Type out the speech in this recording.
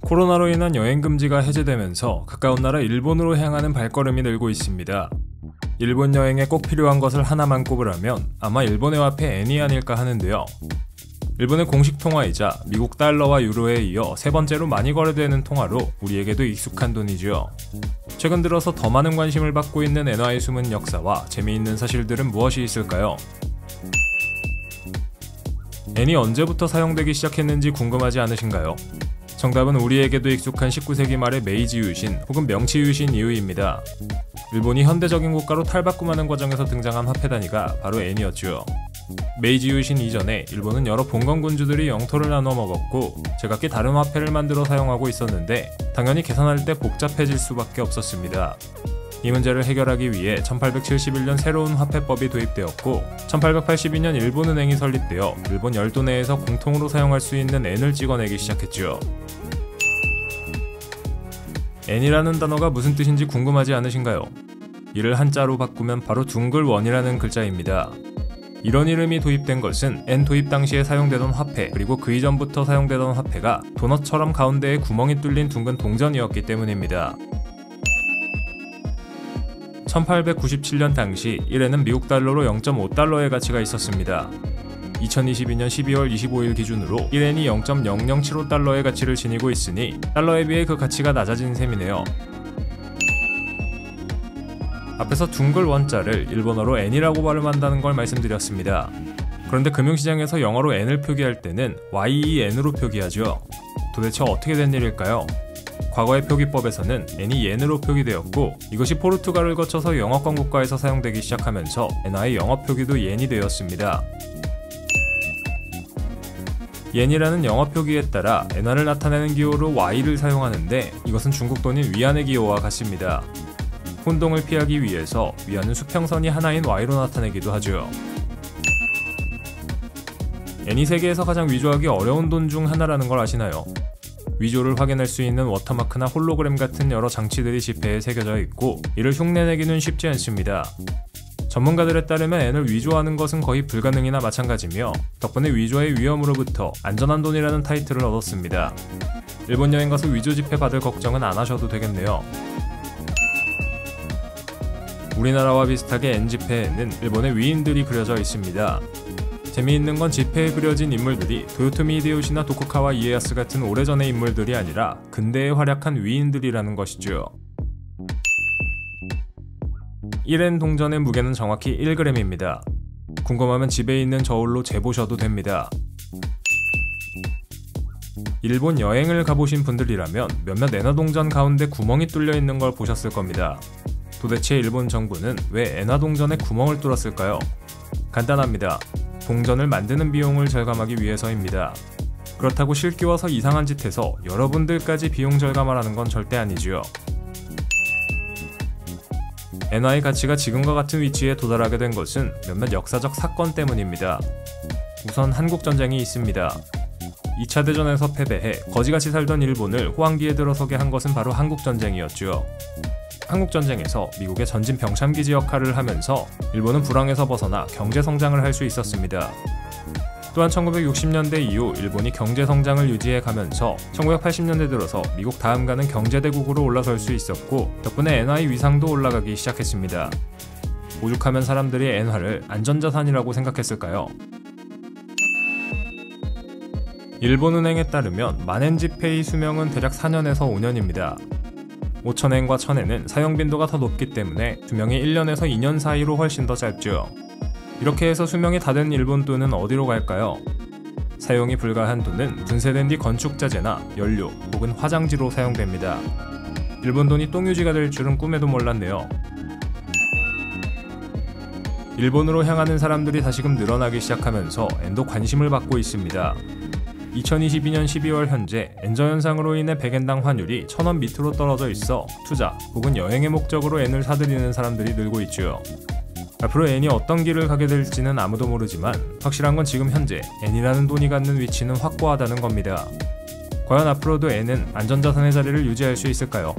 코로나로 인한 여행 금지가 해제되면서 가까운 나라 일본으로 향하는 발걸음이 늘고 있습니다. 일본 여행에 꼭 필요한 것을 하나만 꼽으라면 아마 일본의 화폐 엔이 아닐까 하는데요. 일본의 공식 통화이자 미국 달러와 유로에 이어 세 번째로 많이 거래되는 통화로 우리에게도 익숙한 돈이죠. 최근 들어서 더 많은 관심을 받고 있는 엔화의 숨은 역사와 재미있는 사실들은 무엇이 있을까요? 엔이 언제부터 사용되기 시작했는지 궁금하지 않으신가요? 정답은 우리에게도 익숙한 19세기 말의 메이지 유신 혹은 명치 유신 이후입니다. 일본이 현대적인 국가로 탈바꿈하는 과정에서 등장한 화폐 단위가 바로 엔이었죠. 메이지 유신 이전에 일본은 여러 봉건군주들이 영토를 나눠 먹었고 제각기 다른 화폐를 만들어 사용하고 있었는데 당연히 계산할 때 복잡해질 수밖에 없었습니다. 이 문제를 해결하기 위해 1871년 새로운 화폐법이 도입되었고 1882년 일본은행이 설립되어 일본 열도 내에서 공통으로 사용할 수 있는 엔을 찍어내기 시작했죠. 엔이라는 단어가 무슨 뜻인지 궁금하지 않으신가요? 이를 한자로 바꾸면 바로 둥글원이라는 글자입니다. 이런 이름이 도입된 것은 엔 도입 당시에 사용되던 화폐 그리고 그 이전부터 사용되던 화폐가 도넛처럼 가운데에 구멍이 뚫린 둥근 동전이었기 때문입니다. 1897년 당시 1엔은 미국 달러로 0.5달러의 가치가 있었습니다. 2022년 12월 25일 기준으로 1엔이 0.0075달러의 가치를 지니고 있으니 달러에 비해 그 가치가 낮아진 셈이네요. 앞에서 둥글 원자를 일본어로 엔이라고 발음한다는 걸 말씀드렸습니다. 그런데 금융시장에서 영어로 엔을 표기할 때는 YEN으로 표기하죠. 도대체 어떻게 된 일일까요? 과거의 표기법에서는 엔이 옌으로 표기되었고 이것이 포르투갈을 거쳐서 영어권 국가에서 사용되기 시작하면서 엔화의 영어 표기도 옌이 되었습니다. 옌이라는 영어 표기에 따라 엔화를 나타내는 기호로 Y를 사용하는데 이것은 중국 돈인 위안의 기호와 같습니다. 혼동을 피하기 위해서 위안은 수평선이 하나인 Y로 나타내기도 하죠. 엔이 세계에서 가장 위조하기 어려운 돈 중 하나라는 걸 아시나요? 위조를 확인할 수 있는 워터마크나 홀로그램 같은 여러 장치들이 지폐에 새겨져 있고 이를 흉내내기는 쉽지 않습니다. 전문가들에 따르면 엔을 위조하는 것은 거의 불가능이나 마찬가지며 덕분에 위조의 위험으로부터 안전한 돈이라는 타이틀을 얻었습니다. 일본 여행 가서 위조 지폐 받을 걱정은 안 하셔도 되겠네요. 우리나라와 비슷하게 엔 지폐에는 일본의 위인들이 그려져 있습니다. 재미있는 건 지폐에 그려진 인물들이 도요토미 히데요시나 도쿠가와 이에야스 같은 오래전의 인물들이 아니라 근대에 활약한 위인들이라는 것이죠. 1엔 동전의 무게는 정확히 1g입니다. 궁금하면 집에 있는 저울로 재보셔도 됩니다. 일본 여행을 가보신 분들이라면 몇몇 엔화 동전 가운데 구멍이 뚫려 있는 걸 보셨을 겁니다. 도대체 일본 정부는 왜 엔화 동전에 구멍을 뚫었을까요? 간단합니다. 동전을 만드는 비용을 절감하기 위해서입니다. 그렇다고 실끼워서 이상한 짓 해서 여러분들까지 비용 절감을 하는 건 절대 아니지요. 엔화의 가치가 지금과 같은 위치에 도달하게 된 것은 몇몇 역사적 사건 때문입니다. 우선 한국전쟁이 있습니다. 2차 대전에서 패배해 거지같이 살던 일본을 호황기에 들어서게 한 것은 바로 한국전쟁이었죠. 한국전쟁에서 미국의 전진 병참기지 역할을 하면서 일본은 불황에서 벗어나 경제성장을 할 수 있었습니다. 또한 1960년대 이후 일본이 경제성장을 유지해 가면서 1980년대 들어서 미국 다음 가는 경제대국으로 올라설 수 있었고 덕분에 엔화의 위상도 올라가기 시작했습니다. 오죽하면 사람들이 엔화를 안전자산이라고 생각했을까요? 일본은행에 따르면 만엔 지폐의 수명은 대략 4년에서 5년입니다. 5,000엔과 1,000엔은 사용 빈도가 더 높기 때문에 수명이 1년에서 2년 사이로 훨씬 더 짧죠. 이렇게 해서 수명이 다 된 일본 돈은 어디로 갈까요? 사용이 불가한 돈은 분쇄된 뒤 건축자재나 연료 혹은 화장지로 사용됩니다. 일본 돈이 똥유지가 될 줄은 꿈에도 몰랐네요. 일본으로 향하는 사람들이 다시금 늘어나기 시작하면서 엔도 관심을 받고 있습니다. 2022년 12월 현재 엔저 현상으로 인해 100엔당 환율이 1,000원 밑으로 떨어져 있어 투자 혹은 여행의 목적으로 엔을 사들이는 사람들이 늘고 있죠. 앞으로 엔이 어떤 길을 가게 될지는 아무도 모르지만 확실한 건 지금 현재 엔이라는 돈이 갖는 위치는 확고하다는 겁니다. 과연 앞으로도 엔은 안전자산의 자리를 유지할 수 있을까요?